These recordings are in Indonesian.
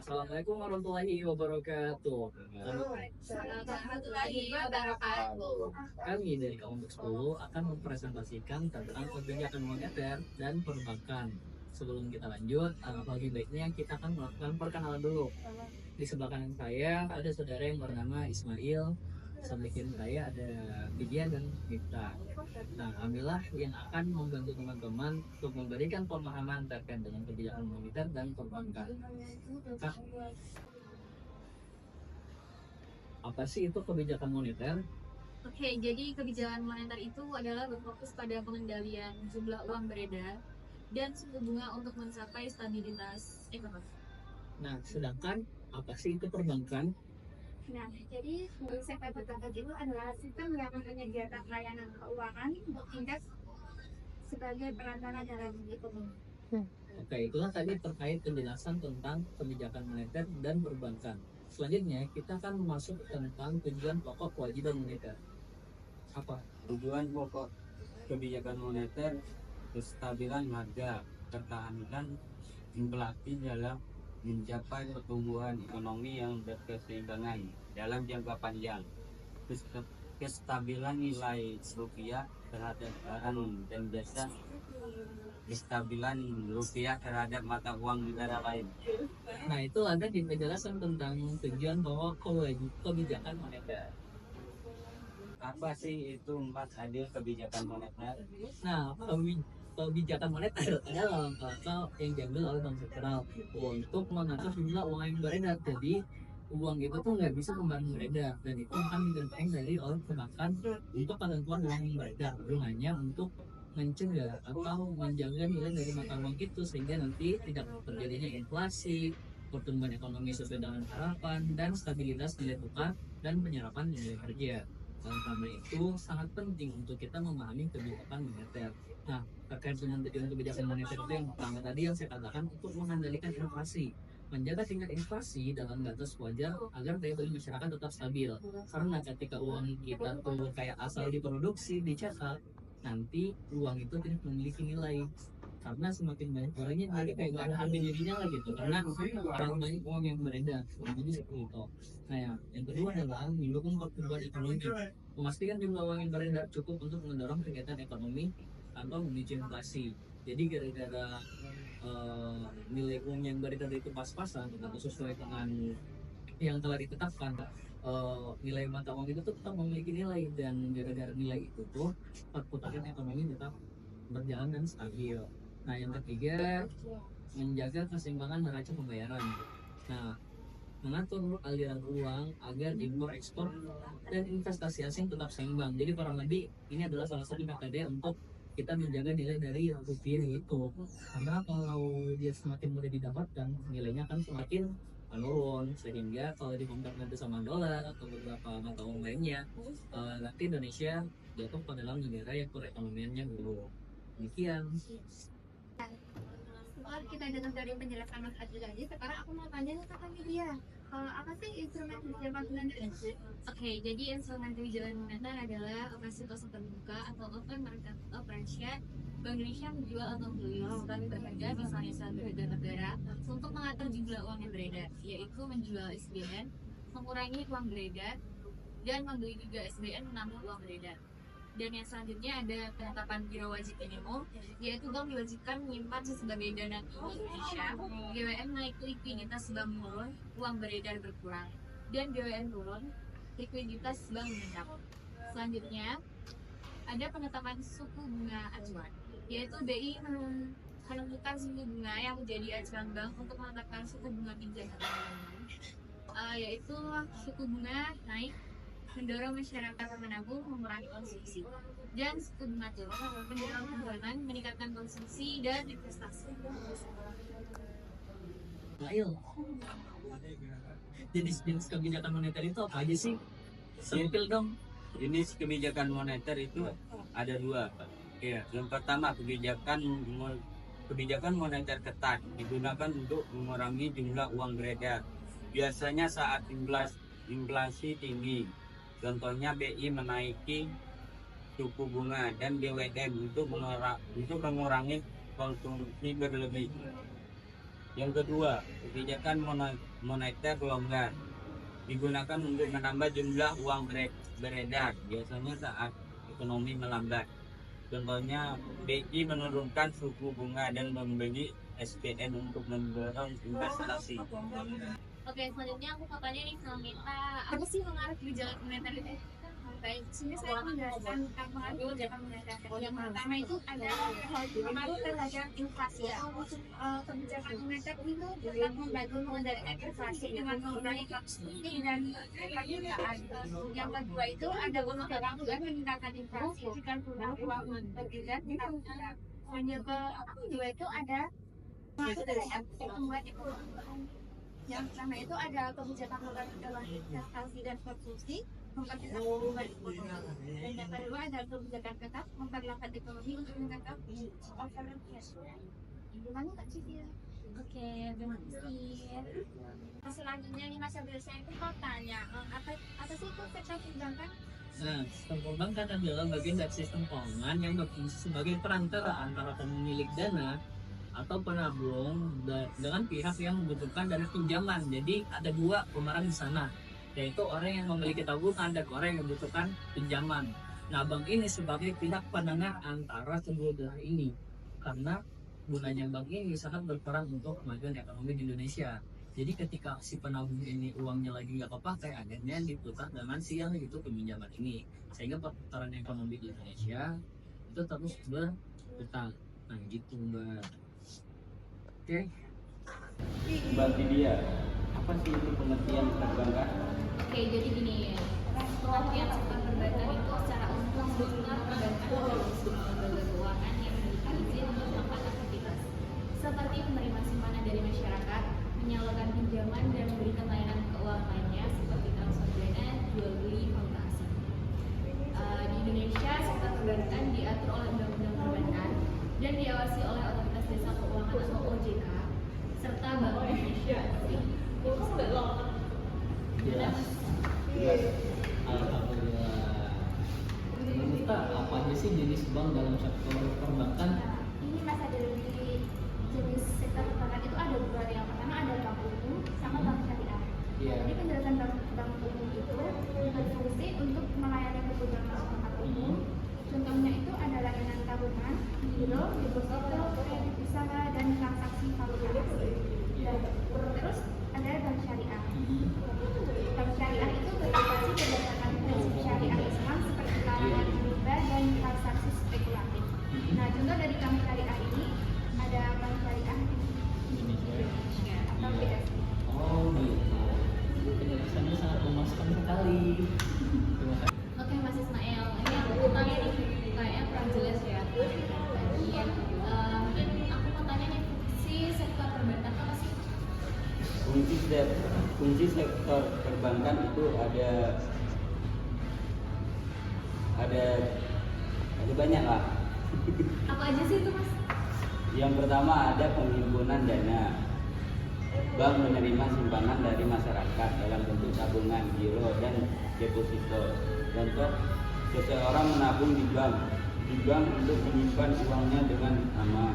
Assalamualaikum warahmatullahi wabarakatuh. Assalamualaikum warahmatullahi wabarakatuh. Kami dari Kelompok 10 akan mempresentasikan tentang kebijakan moneter dan perbankan. Sebelum kita lanjut, lebih baiknya kita akan melakukan perkenalan dulu. Di sebelah kanan saya ada saudara yang bernama Ismail, sebelah kiri saya ada Vidya dan Miftah. Nah, kamilah yang akan membantu teman-teman untuk memberikan pemahaman terkait dengan kebijakan moneter dan perbankan. Kak, apa sih itu kebijakan moneter? Oke, jadi kebijakan moneter itu adalah berfokus pada pengendalian jumlah uang beredar dan suku bunga untuk mencapai stabilitas ekonomi. Nah, sedangkan apa sih itu perbankan? Nah, jadi sektor perbankan itu adalah sistem yang menyediakan layanan keuangan bertindak sebagai perantara dalam ekonomi. Oke, itulah tadi terkait penjelasan tentang kebijakan moneter dan perbankan. Selanjutnya, kita akan masuk tentang tujuan pokok kewajiban moneter. Apa? Tujuan pokok kebijakan moneter kestabilan harga, ketahanan inflasi dalam mencapai pertumbuhan ekonomi yang berkeseimbangan dalam jangka panjang, kestabilan nilai rupiah terhadap barang dan jasa, kestabilan rupiah terhadap mata uang negara lain. Nah, itu ada di penjelasan tentang tujuan pokok kebijakan moneter. Apa sih itu 4 hadir kebijakan moneter? Nah, kebijakan moneter adalah langkah yang diambil oleh bank sentral untuk mengatur jumlah uang yang beredar. Jadi uang itu tuh nggak bisa kembali beredar, dan itu akan dideteksi dari oleh perbankan untuk penentuan uang yang beredar, hanya untuk mencegah atau menjaga nilai dari mata uang itu sehingga nanti tidak terjadinya inflasi, pertumbuhan ekonomi sesuai dengan harapan, dan stabilitas nilai tukar dan penyerapan nilai kerja. Oleh karena itu sangat penting untuk kita memahami kebijakan moneter. Nah, terkait dengan tujuan kebijakan moneter itu yang pertama tadi yang saya katakan untuk mengendalikan inflasi, menjaga tingkat inflasi dalam batas wajar agar daya beli masyarakat tetap stabil. Karena ketika uang kita tuh kayak asal diproduksi, dicetak, nanti uang itu tidak memiliki nilai. Karena semakin banyak orangnya, jadi kayak gak ada harga dirinya lah gitu, karena orang banyak uang yang beredar. Jadi seperti itu. Nah, yang kedua adalah mendukung pertumbuhan ekonomi, memastikan jumlah uang yang beredar cukup untuk mendorong kegiatan ekonomi atau memicu inflasi. Jadi gara-gara nilai uang yang beredar itu pas-pasan atau sesuai dengan yang telah ditetapkan, nilai mata uang itu tetap memiliki nilai, dan gara-gara nilai itu tuh perputaran ekonomi tetap berjalan dan stabil. Nah, yang ketiga, menjaga keseimbangan neraca pembayaran. Nah, mengatur aliran uang agar impor ekspor dan investasi asing tetap seimbang. Jadi kurang lebih ini adalah salah satu metode untuk kita menjaga nilai dari rupiah itu. Karena kalau dia semakin mudah didapatkan, nilainya akan semakin menurun, sehingga kalau dikompar nanti sama dolar atau beberapa mata uang lainnya, nanti Indonesia jatuh ke dalam negara yang perekonomiannya buruk. Demikian. Setelah kita dengar dari penjelasan Mas Adil tadi, sekarang aku mau tanya ke Kak Vidya, apa sih instrumen kebijakan moneter? Oke, jadi instrumen kebijakan moneter adalah operasi pasar terbuka atau open market operation. Bank Indonesia menjual atau membeli instrumen berharga, misalnya saham berharga negara, untuk mengatur jumlah uang yang beredar, yaitu menjual SBN, mengurangi uang beredar, dan membeli juga SBN menambah uang beredar. Dan yang selanjutnya ada penetapan giro wajib minimum, yaitu bank diwajibkan menyimpan sebagai dana di Indonesia. GWM naik likuiditas bank menurun, uang beredar berkurang, dan GWM turun, likuiditas bank meningkat. Selanjutnya ada penetapan suku bunga acuan, yaitu BI menentukan suku bunga yang menjadi acuan bank untuk menetapkan suku bunga pinjaman, yaitu suku bunga naik mendorong masyarakat menabung, mengurangi konsumsi, dan suku bunga turun mendorong penjualan, meningkatkan konsumsi dan investasi. Ayo, jenis kebijakan moneter itu apa aja sih? Sempil dong. Jenis kebijakan moneter itu ada 2, Pak. Ya, yang pertama kebijakan moneter ketat digunakan untuk mengurangi jumlah uang beredar. Biasanya saat inflasi tinggi. Contohnya BI menaiki suku bunga dan BWM untuk mengurangi konsumsi berlebih. Yang kedua, kebijakan moneter longgar digunakan untuk menambah jumlah uang beredar, biasanya saat ekonomi melambat. Contohnya, BI menurunkan suku bunga dan membeli SPN untuk mendorong investasi. Oke, selanjutnya aku mau tanya nih sama Mita, apa sih pengaruh kebijakan moneter itu? Baik, sini saya menjelaskan tentang pengaruh kebijakan moneter. Yang pertama itu ada pengaruh terhadap inflasi. Kebijakan moneter itu dapat membantu mengendalikan inflasi dengan mengurangi konsumsi dan permintaan. Yang kedua itu ada kebijakan juga meningkatkan inflasi dengan uang beredar. Yang kedua itu ada pengaruh terhadap pertumbuhan ekonomi. Yang pertama itu ada kebijakan moneter dalam investasi dan konsumsi, mempercepat pertumbuhan ekonomi. Dan yang kedua ada kebijakan tetap memperlambat ekonomi untuk menangkap overinflation. Gimana Kak Civil? Oke, terima kasih. Selanjutnya nih Mas Abdul, saya itu mau tanya, apa sih itu sektor perbankan? Nah, sistem perbankan adalah bagian dari sistem keuangan yang berfungsi sebagai perantara antara pemilik dana atau penabung dengan pihak yang membutuhkan dana pinjaman. Jadi ada dua pemeran di sana, yaitu orang yang memiliki tabungan dan orang yang membutuhkan pinjaman. Nah, bank ini sebagai pihak penengah antara kedua belah ini, karena gunanya bank ini sangat berperan untuk kemajuan ekonomi di Indonesia. Jadi ketika si penabung ini uangnya lagi nggak kepakai, akhirnya diputar dengan si yang itu pinjaman ini, sehingga perputaran ekonomi di Indonesia itu terus berputar. Nah gitu Mbak. Oke. Mbak Lydia, apa sih itu pengertian perbankan? Oke, jadi gini ya. Pengertian sektor perbankan itu secara umum sektor perbankan adalah sebuah lembaga keuangan yang memiliki izin untuk melakukan aktivitas seperti menerima simpanan dari masyarakat, menyalurkan pinjaman dan memberikan layanan keuangan lainnya seperti transfer dana, jual beli, valuta asing. Di Indonesia, sektor perbankan diatur oleh Undang-Undang Perbankan dan diawasi oleh Otoritas Jasa Keuangan atau OJK serta Bank Indonesia. Itu sudah lama. Alhamdulillah. Kita apa aja sih jenis bank dalam sektor perbankan? Ini Mas ada lebih jenis sektor perbankan itu ada dua. Yang pertama ada bank umum sama bank syariah. Iya. Jadi penjelasan bank umum itu berfungsi untuk melayani kebutuhan masyarakat umum. Contohnya itu ada layanan tabungan, giro, deposito, kredit usaha, dan transaksi valuta asing. Terus ada bank syariah. Bank syariah itu beroperasi berdasarkan prinsip syariah Islam seperti larangan riba dan transaksi spekulatif. Nah, contoh dari bank syariah ini ada bank syariah Indonesia atau BSI. Oh gitu. Penjelasannya sangat memuaskan sekali. Terima kasih. Oke Mas Ismail, ini aku mau tanya nih, kayaknya kurang jelas ya tadi. Mungkin aku mau tanya nih, fungsi sektor perbankan apa sih? Fungsi sektor perbankan itu ada banyak lah. Apa aja sih itu Mas? Yang pertama ada penghimpunan dana. Bank menerima simpanan dari masyarakat dalam bentuk tabungan, giro, dan deposito. Contoh, seseorang menabung di bank untuk menyimpan uangnya dengan aman.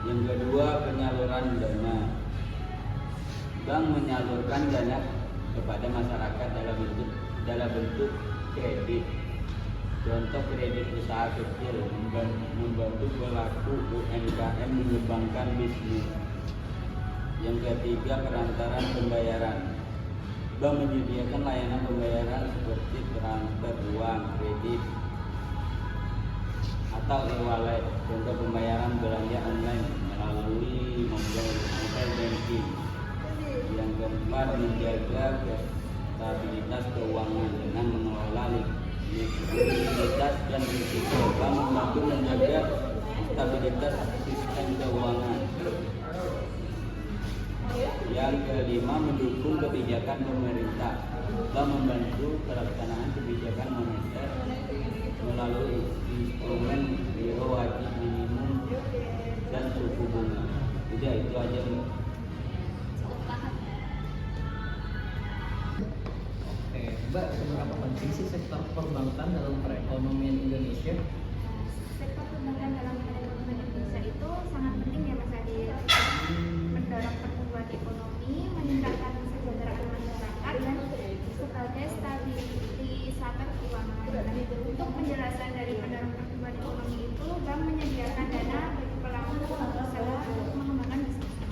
Yang kedua, penyaluran dana. Bank menyalurkan dana kepada masyarakat dalam bentuk kredit. Contoh kredit usaha kecil membantu pelaku UMKM mengembangkan bisnis. Yang ketiga, perantaran pembayaran. Bank menyediakan layanan pembayaran seperti transfer uang, kredit, atau e-wallet. Contoh pembayaran belanja online melalui mobile banking. Yang keempat, menjaga stabilitas keuangan dengan mengelola likuiditas dan risiko. Bank membantu menjaga stabilitas sistem keuangan. Yang kelima, mendukung kebijakan pemerintah. Bank membantu pelaksanaan kebijakan moneter melalui instrumen giro wajib minimum dan suku bunga. Udah itu aja nih. Cukup paham ya. Oke, Mbak, seberapa penting sih sektor perbankan dalam perekonomian Indonesia? Sektor perbankan dalam perekonomian Indonesia itu sangat penting ya Mas Adi, mendorong ekonomi, meningkatkan kesejahteraan masyarakat, dan sebagai stabilisator keuangan. Untuk penjelasan dari pendorong pertumbuhan ekonomi itu, bank menyediakan dana bagi pelaku usaha untuk mengembangkan bisnisnya.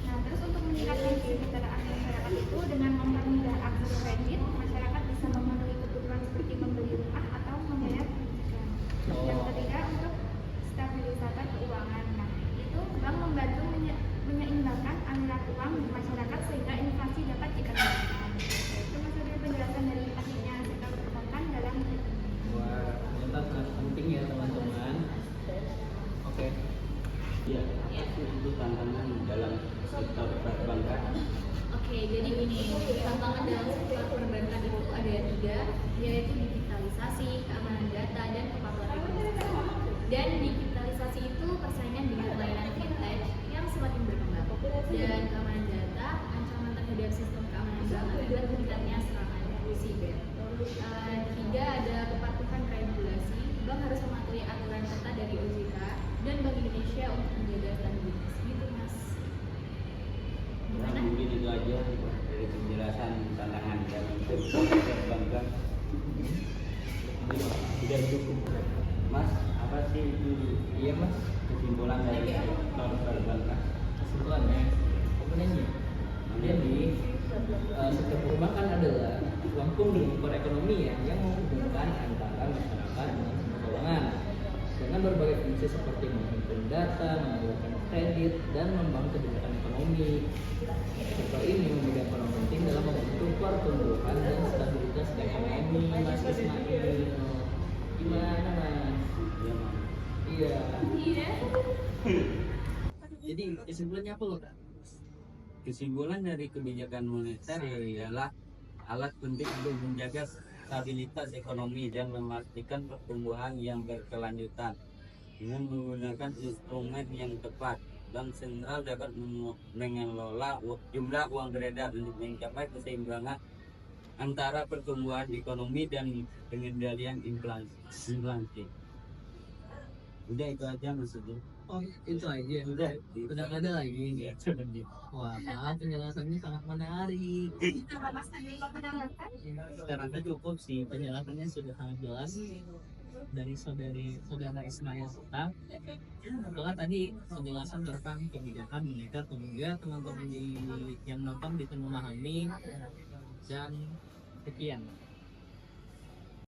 Nah, terus untuk meningkatkan kesejahteraan masyarakat itu dengan mempermudah akses kredit, masyarakat bisa memenuhi kebutuhan seperti membeli rumah atau membayar pendidikan. Yang ketiga, untuk stabilisator keuangan. Nah, itu bank membantu menyeimbangkan aliran uang di masyarakat sehingga inflasi dapat dikendalikan. Itu maksudnya penjelasan dari ahlinya sektor perbankan dalam Wah, ternyata sangat penting ya teman-teman. Oke. Ya, itu tantangan dalam sektor perbankan. Oke, jadi ini tantangan dalam sektor perbankan itu ada 3, yaitu digitalisasi, keamanan data, dan kepatuhan regulasi. Dan digitalisasi itu persaingan dengan layanan fintech yang semakin berkembang. Dan keamanan data, ancaman terhadap sistem keamanan bank akibat meningkatnya serangan siber. 3, ada kepatuhan regulasi. Bank harus mematuhi aturan ketat dari OJK dan Bank Indonesia untuk menjaga stabilitas. Gitu, Mas. Nah, mungkin itu aja dari penjelasan tantangan dalam sektor perbankan. Sudah cukup, Mas. Apa sih itu? Iya mas, Kesimpulan dari sektor perbankan. kesimpulannya komponennya. Jadi sektor perbankan adalah ruang tunggu perekonomian yang menghubungkan antara masyarakat dengan sektor keuangan dengan berbagai fungsi seperti menghimpun data, menyalurkan kredit, dan membangun kebijakan ekonomi. Sektor ini memegang peran penting dalam membentuk pertumbuhan dan stabilitas ekonomi. Mas Ismail, gimana mas? Ya, Mas. Iya. Iya. Jadi kesimpulannya apa loh? Kesimpulan dari kebijakan moneter adalah alat penting untuk menjaga stabilitas ekonomi dan memastikan pertumbuhan yang berkelanjutan. Dengan menggunakan instrumen yang tepat, bank sentral dapat mengelola jumlah uang beredar untuk mencapai keseimbangan antara pertumbuhan ekonomi dan pengendalian inflasi. Udah itu aja maksudnya. Oh itu aja. Udah. Udah nggak ada lagi. Wah, penjelasannya sangat menarik. Sekarang cukup sih, penjelasannya sudah sangat jelas dari saudara Ismail Sultan. Setelah tadi penjelasan tentang kebijakan moneter, semoga teman-teman yang nonton bisa memahami dan sekian.